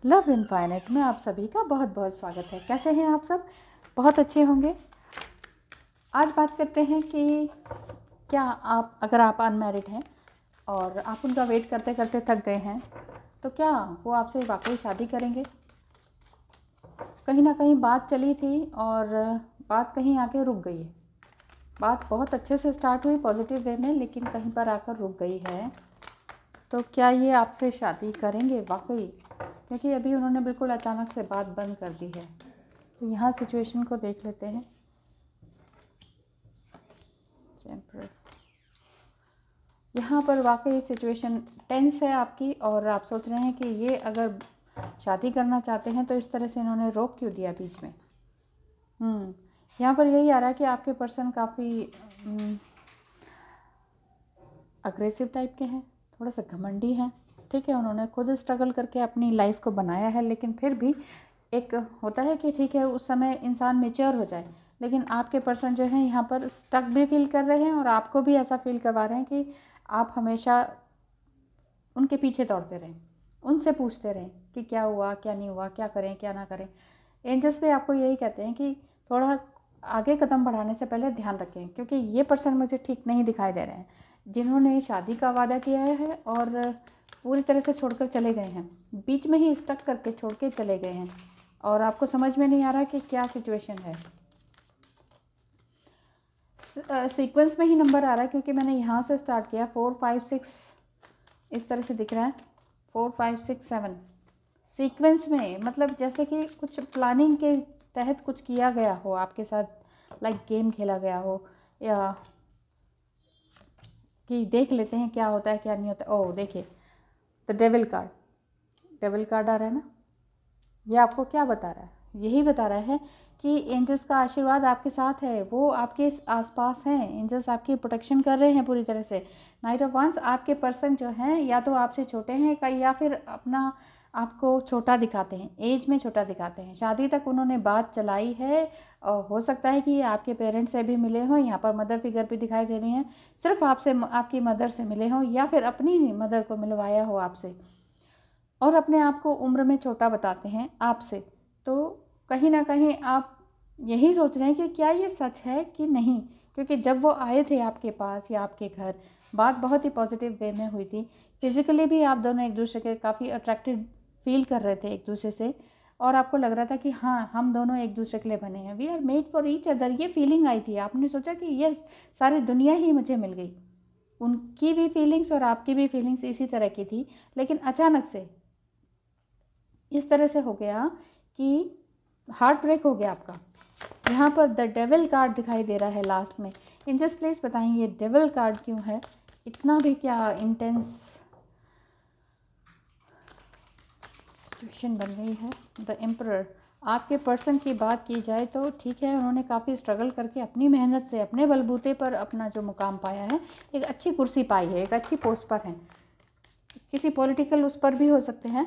Love infinite में आप सभी का बहुत बहुत स्वागत है। कैसे हैं आप सब? बहुत अच्छे होंगे। आज बात करते हैं कि क्या आप, अगर आप अनमैरिड हैं और आप उनका वेट करते करते थक गए हैं, तो क्या वो आपसे वाकई शादी करेंगे? कहीं ना कहीं बात चली थी और बात कहीं आके रुक गई है। बात बहुत अच्छे से स्टार्ट हुई पॉजिटिव वे में, लेकिन कहीं पर आकर रुक गई है। तो क्या ये आपसे शादी करेंगे वाकई? क्योंकि अभी उन्होंने बिल्कुल अचानक से बात बंद कर दी है। तो यहाँ सिचुएशन को देख लेते हैं। यहाँ पर वाकई सिचुएशन टेंस है आपकी, और आप सोच रहे हैं कि ये अगर शादी करना चाहते हैं तो इस तरह से इन्होंने रोक क्यों दिया बीच में। यहाँ पर यही आ रहा है कि आपके पर्सन काफ़ी अग्रेसिव टाइप के हैं, थोड़ा सा घमंडी हैं। ठीक है, उन्होंने खुद स्ट्रगल करके अपनी लाइफ को बनाया है, लेकिन फिर भी एक होता है कि ठीक है उस समय इंसान मैच्योर हो जाए। लेकिन आपके पर्सन जो हैं यहाँ पर स्टक भी फील कर रहे हैं, और आपको भी ऐसा फील करवा रहे हैं कि आप हमेशा उनके पीछे दौड़ते रहें, उनसे पूछते रहें कि क्या हुआ, क्या नहीं हुआ, क्या करें, क्या ना करें। एंजल्स भी आपको यही कहते हैं कि थोड़ा आगे कदम बढ़ाने से पहले ध्यान रखें, क्योंकि ये पर्सन मुझे ठीक नहीं दिखाई दे रहे हैं, जिन्होंने शादी का वादा किया है और पूरी तरह से छोड़कर चले गए हैं, बीच में ही स्टक करके छोड़ के चले गए हैं, और आपको समझ में नहीं आ रहा कि क्या सिचुएशन है। सीक्वेंस में ही नंबर आ रहा है, क्योंकि मैंने यहाँ से स्टार्ट किया 4 5 6 इस तरह से दिख रहा है। 4 5 6 7 सीक्वेंस में, मतलब जैसे कि कुछ प्लानिंग के तहत कुछ किया गया हो आपके साथ, लाइक गेम खेला गया हो, या कि देख लेते हैं क्या होता है क्या नहीं होता। ओह देखिए, तो डेविल कार्ड आ रहा है ना। ये आपको क्या बता रहा है? यही बता रहा है कि एंजल्स का आशीर्वाद आपके साथ है, वो आपके आसपास हैं, एंजल्स आपकी प्रोटेक्शन कर रहे हैं पूरी तरह से। नाइट ऑफ वांड्स, आपके पर्सन जो हैं या तो आपसे छोटे हैं या फिर अपना आपको छोटा दिखाते हैं, एज में छोटा दिखाते हैं। शादी तक उन्होंने बात चलाई है, और हो सकता है कि आपके पेरेंट्स से भी मिले हों, यहाँ पर मदर फिगर भी दिखाई दे रही हैं, सिर्फ आपसे, आपकी मदर से मिले हों, या फिर अपनी मदर को मिलवाया हो आपसे, और अपने आप को उम्र में छोटा बताते हैं आपसे। तो कहीं ना कहीं आप यही सोच रहे हैं कि क्या ये सच है कि नहीं, क्योंकि जब वो आए थे आपके पास या आपके घर, बात बहुत ही पॉजिटिव वे में हुई थी। फिजिकली भी आप दोनों एक दूसरे के काफ़ी अट्रैक्टेड फील कर रहे थे एक दूसरे से, और आपको लग रहा था कि हाँ, हम दोनों एक दूसरे के लिए बने हैं, we are made for each other. ये फीलिंग आई थी, आपने सोचा कि यस, सारी दुनिया ही मुझे मिल गई। उनकी भी फीलिंग्स और आपकी भी फीलिंग्स इसी तरह की थी, लेकिन अचानक से इस तरह से हो गया कि हार्ट ब्रेक हो गया आपका। यहाँ पर द डेविल कार्ड दिखाई दे रहा है लास्ट में। एंजल्स प्लीज बताएं ये डेविल कार्ड क्यों है? इतना भी क्या इंटेंस सिचुएशन बन गई है। द एम्परर, आपके पर्सन की बात की जाए तो ठीक है, उन्होंने काफ़ी स्ट्रगल करके अपनी मेहनत से अपने बलबूते पर अपना जो मुकाम पाया है, एक अच्छी कुर्सी पाई है, एक अच्छी पोस्ट पर हैं, किसी पॉलिटिकल उस पर भी हो सकते हैं।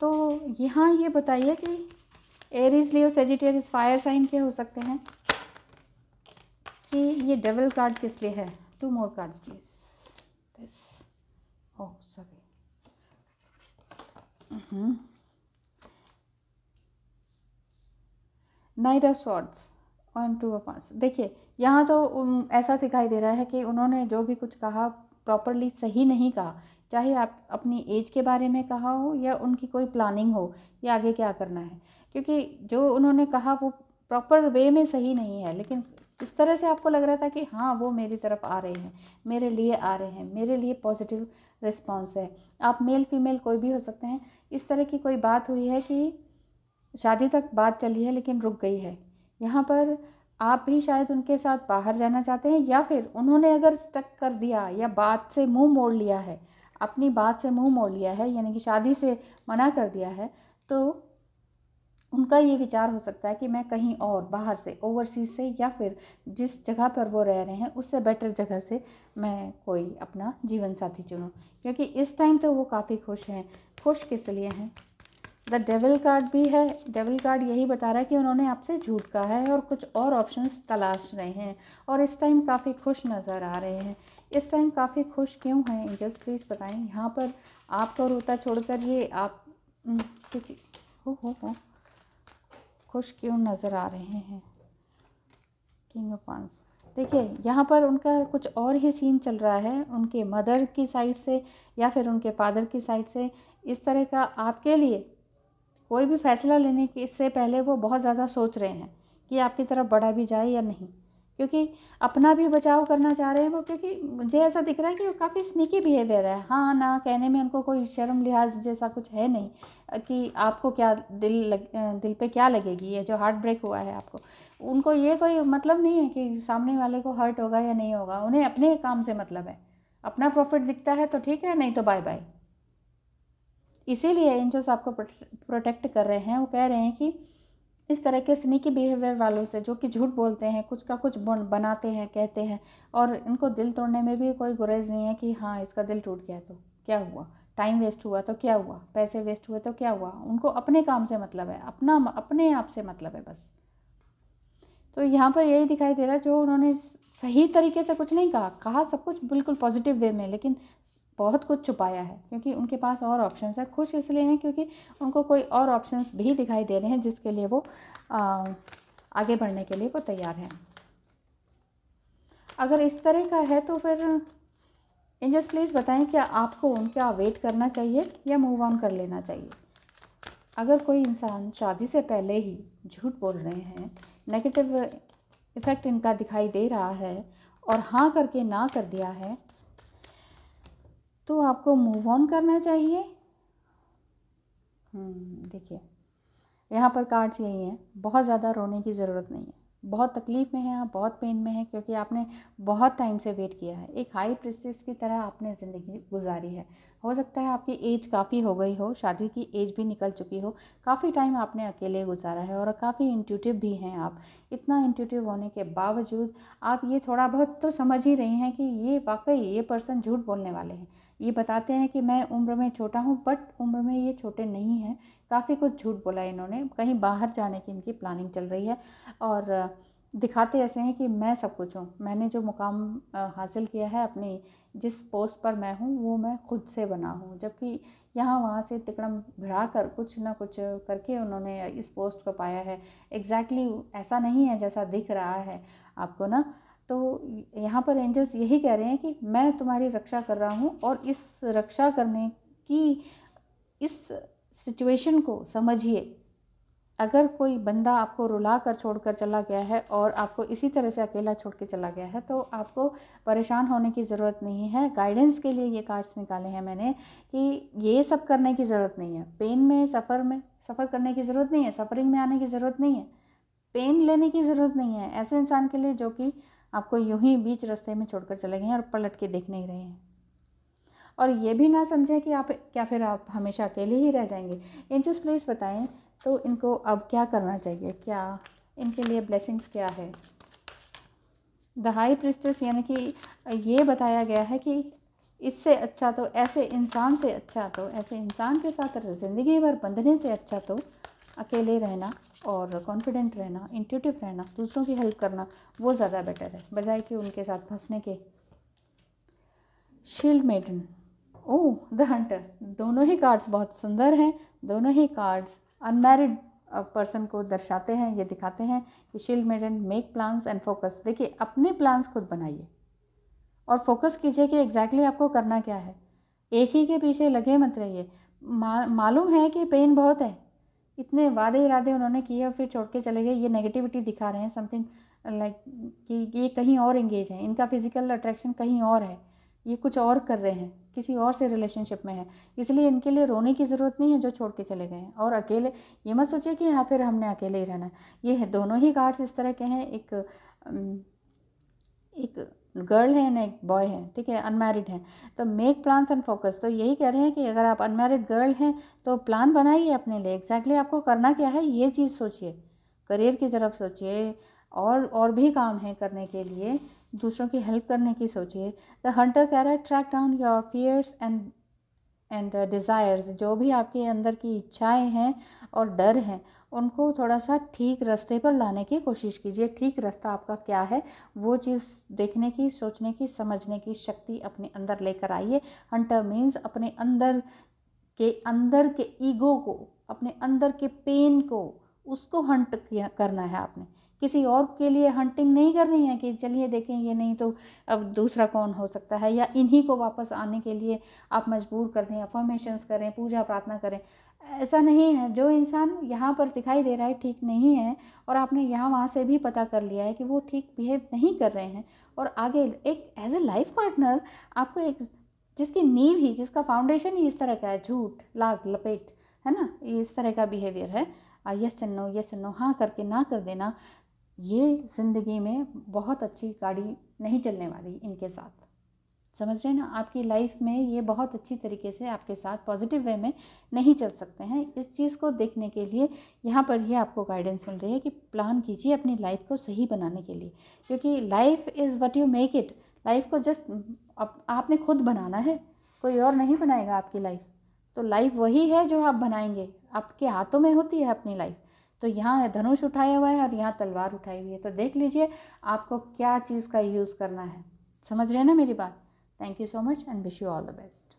तो यहाँ ये बताइए कि एरीज, लियो, सेजिटेरियस, फायर साइन के हो सकते हैं, कि ये डेविल कार्ड किस लिए है? 2 more cards please. This, oh sorry, night of swords, 1 2 of wands. देखिए यहाँ तो ऐसा दिखाई दे रहा है कि उन्होंने जो भी कुछ कहा प्रॉपरली सही नहीं कहा, चाहे आप अपनी एज के बारे में कहा हो या उनकी कोई प्लानिंग हो या आगे क्या करना है, क्योंकि जो उन्होंने कहा वो प्रॉपर वे में सही नहीं है। लेकिन इस तरह से आपको लग रहा था कि हाँ, वो मेरी तरफ आ रहे हैं, मेरे लिए आ रहे हैं, मेरे लिए पॉजिटिव रिस्पॉन्स है। आप मेल फीमेल कोई भी हो सकते हैं। इस तरह की कोई बात हुई है कि शादी तक बात चली है लेकिन रुक गई है। यहाँ पर आप भी शायद उनके साथ बाहर जाना चाहते हैं, या फिर उन्होंने अगर स्टक कर दिया या बात से मुंह मोड़ लिया है, अपनी बात से मुंह मोड़ लिया है, यानी कि शादी से मना कर दिया है, तो उनका ये विचार हो सकता है कि मैं कहीं और बाहर से, ओवरसीज से, या फिर जिस जगह पर वो रह रहे हैं उससे बेटर जगह से मैं कोई अपना जीवन साथी चुनूँ, क्योंकि इस टाइम तो वो काफ़ी खुश हैं। खुश किस लिए हैं? द डेविल कार्ड भी है। डेविल कार्ड यही बता रहा है कि उन्होंने आपसे झूठ कहा है और कुछ और ऑप्शंस तलाश रहे हैं, और इस टाइम काफ़ी खुश नज़र आ रहे हैं। इस टाइम काफ़ी खुश क्यों हैं एंजल्स प्लीज़ बताएं। यहाँ पर आपको रोता छोड़कर ये आप किसी हो खुश क्यों नज़र आ रहे हैं। किंग ऑफ वांड्स, देखिए यहाँ पर उनका कुछ और ही सीन चल रहा है, उनके मदर की साइड से या फिर उनके फादर की साइड से इस तरह का आपके लिए कोई भी फैसला लेने के इससे पहले वो बहुत ज़्यादा सोच रहे हैं कि आपकी तरफ बढ़ा भी जाए या नहीं, क्योंकि अपना भी बचाव करना चाह रहे हैं वो, क्योंकि मुझे ऐसा दिख रहा है कि वो काफ़ी स्नीकी बिहेवियर है। हाँ ना कहने में उनको कोई शर्म लिहाज जैसा कुछ है नहीं कि आपको क्या दिल पे क्या लगेगी, ये जो हार्ट ब्रेक हुआ है आपको, उनको ये कोई मतलब नहीं है कि सामने वाले को हर्ट होगा या नहीं होगा। उन्हें अपने काम से मतलब है, अपना प्रॉफिट दिखता है तो ठीक है, नहीं तो बाय बाय। इसीलिए एंजल्स आपको प्रोटेक्ट कर रहे हैं। वो कह रहे हैं कि इस तरह के स्नीकी बिहेवियर वालों से, जो कि झूठ बोलते हैं, कुछ का कुछ बनाते हैं, कहते हैं, और इनको दिल तोड़ने में भी कोई गुरेज नहीं है कि हाँ इसका दिल टूट गया तो क्या हुआ, टाइम वेस्ट हुआ तो क्या हुआ, पैसे वेस्ट हुए तो क्या हुआ। उनको अपने काम से मतलब है, अपने आप से मतलब है बस। तो यहाँ पर यही दिखाई दे रहा है, जो उन्होंने सही तरीके से कुछ नहीं कहा सब कुछ बिल्कुल पॉजिटिव वे में, लेकिन बहुत कुछ छुपाया है क्योंकि उनके पास और ऑप्शंस है। खुश इसलिए हैं क्योंकि उनको कोई और ऑप्शंस भी दिखाई दे रहे हैं जिसके लिए वो आगे बढ़ने के लिए वो तैयार हैं। अगर इस तरह का है तो फिर एंजल्स प्लीज़ बताएं, क्या आपको उनका वेट करना चाहिए या मूव ऑन कर लेना चाहिए। अगर कोई इंसान शादी से पहले ही झूठ बोल रहे हैं, नेगेटिव इफ़ेक्ट इनका दिखाई दे रहा है और हाँ करके ना कर दिया है, तो आपको मूव ऑन करना चाहिए। देखिए यहाँ पर कार्ड्स यही हैं, बहुत ज़्यादा रोने की ज़रूरत नहीं है, बहुत तकलीफ़ में है आप, बहुत पेन में है, क्योंकि आपने बहुत टाइम से वेट किया है। एक हाई प्रिंसेस की तरह आपने ज़िंदगी गुजारी है। हो सकता है आपकी एज काफ़ी हो गई हो, शादी की एज भी निकल चुकी हो, काफ़ी टाइम आपने अकेले गुजारा है और काफ़ी इंट्यूटिव भी हैं आप। इतना इंट्यूटिव होने के बावजूद आप ये थोड़ा बहुत तो समझ ही रही हैं कि ये वाकई ये पर्सन झूठ बोलने वाले हैं। ये बताते हैं कि मैं उम्र में छोटा हूँ, बट उम्र में ये छोटे नहीं हैं। काफ़ी कुछ झूठ बोला इन्होंने, कहीं बाहर जाने की इनकी प्लानिंग चल रही है और दिखाते ऐसे हैं कि मैं सब कुछ हूँ, मैंने जो मुकाम हासिल किया है, अपनी जिस पोस्ट पर मैं हूँ वो मैं खुद से बना हूँ, जबकि यहाँ वहाँ से तिकड़म भिड़ा कर कुछ ना कुछ करके उन्होंने इस पोस्ट को पाया है। एग्जैक्टली ऐसा नहीं है जैसा दिख रहा है आपको ना। तो यहाँ पर एंजल्स यही कह रहे हैं कि मैं तुम्हारी रक्षा कर रहा हूँ और इस रक्षा करने की इस सिचुएशन को समझिए। अगर कोई बंदा आपको रुला कर छोड़ कर चला गया है और आपको इसी तरह से अकेला छोड़ के चला गया है, तो आपको परेशान होने की ज़रूरत नहीं है। गाइडेंस के लिए ये कार्ड्स निकाले हैं मैंने कि ये सब करने की ज़रूरत नहीं है, पेन में सफ़र करने की ज़रूरत नहीं है, सफरिंग में आने की ज़रूरत नहीं है, पेन लेने की ज़रूरत नहीं है ऐसे इंसान के लिए जो कि आपको यूं ही बीच रास्ते में छोड़कर चले गए हैं और पलट के देख नहीं रहे हैं। और ये भी ना समझें कि फिर आप हमेशा अकेले ही रह जाएंगे। एंजल्स प्लीज़ बताएं तो इनको अब क्या करना चाहिए, क्या इनके लिए ब्लेसिंग्स क्या है। द हाई प्रिस्टेस यानी कि ये बताया गया है कि इससे अच्छा तो ऐसे इंसान से अच्छा तो ऐसे इंसान के साथ ज़िंदगी भर बंधने से अच्छा तो अकेले रहना और कॉन्फिडेंट रहना, इंट्यूटिव रहना, दूसरों की हेल्प करना, वो ज़्यादा बेटर है बजाय कि उनके साथ फंसने के। Shield maiden, oh the hunter, दोनों ही कार्ड्स बहुत सुंदर हैं। दोनों ही कार्ड्स अनमैरिड पर्सन को दर्शाते हैं। ये दिखाते हैं कि shield maiden make plans and focus. देखिए अपने प्लान्स खुद बनाइए और फोकस कीजिए कि एग्जैक्टली आपको करना क्या है। एक ही के पीछे लगे मत रहिए। मालूम है कि पेन बहुत है, इतने वादे इरादे उन्होंने किए और फिर छोड़ के चले गए। ये नेगेटिविटी दिखा रहे हैं, समथिंग लाइक कि ये कहीं और एंगेज हैं, इनका फिजिकल अट्रैक्शन कहीं और है, ये कुछ और कर रहे हैं, किसी और से रिलेशनशिप में है। इसलिए इनके लिए रोने की ज़रूरत नहीं है जो छोड़ के चले गए हैं। और अकेले ये मत सोचिए कि हाँ फिर हमने अकेले ही रहना है। ये दोनों ही कार्ड्स इस तरह के हैं, एक गर्ल है ना एक बॉय है, ठीक है, अनमैरिड है। तो मेक प्लान्स एंड फोकस, तो यही कह रहे हैं कि अगर आप अनमैरिड गर्ल हैं तो प्लान बनाइए अपने लिए, एग्जैक्टली आपको करना क्या है ये चीज़ सोचिए, करियर की तरफ सोचिए, और भी काम है करने के लिए, दूसरों की हेल्प करने की सोचिए। द हंटर कह रहा है track down your fears and desires, जो भी आपके अंदर की इच्छाएं हैं और डर हैं उनको थोड़ा सा ठीक रास्ते पर लाने की कोशिश कीजिए। ठीक रास्ता आपका क्या है वो चीज़ देखने की, सोचने की, समझने की शक्ति अपने अंदर लेकर आइए। हंटर मीन्स अपने अंदर के अंदर के ईगो को, अपने अंदर के पेन को, उसको हंट करना है आपने। किसी और के लिए हंटिंग नहीं करनी है कि चलिए देखें ये नहीं तो अब दूसरा कौन हो सकता है, या इन्हीं को वापस आने के लिए आप मजबूर कर दें, अफर्मेशंस करें, पूजा प्रार्थना करें। ऐसा नहीं है। जो इंसान यहाँ पर दिखाई दे रहा है ठीक नहीं है, और आपने यहाँ वहाँ से भी पता कर लिया है कि वो ठीक बिहेव नहीं कर रहे हैं, और आगे एक एज ए लाइफ पार्टनर आपको एक जिसकी नींव ही, जिसका फाउंडेशन ही इस तरह का है, झूठ, लाग लपेट, है ना, इस तरह का बिहेवियर है, yes and no, yes and no, हाँ करके ना कर देना, ये ज़िंदगी में बहुत अच्छी गाड़ी नहीं चलने वाली इनके साथ। समझ रहे हैं ना, आपकी लाइफ में ये बहुत अच्छी तरीके से आपके साथ पॉजिटिव वे में नहीं चल सकते हैं। इस चीज़ को देखने के लिए यहाँ पर ही आपको गाइडेंस मिल रही है कि प्लान कीजिए अपनी लाइफ को सही बनाने के लिए, क्योंकि life is what you make it. Life को जस्ट आपने खुद बनाना है, कोई और नहीं बनाएगा आपकी लाइफ। तो लाइफ वही है जो आप बनाएंगे, आपके हाथों में होती है अपनी लाइफ। तो यहाँ धनुष उठाया हुआ है और यहाँ तलवार उठाई हुई है, तो देख लीजिए आपको क्या चीज़ का यूज़ करना है। समझ रहे हैं ना मेरी बात। Thank you so much and wish you all the best.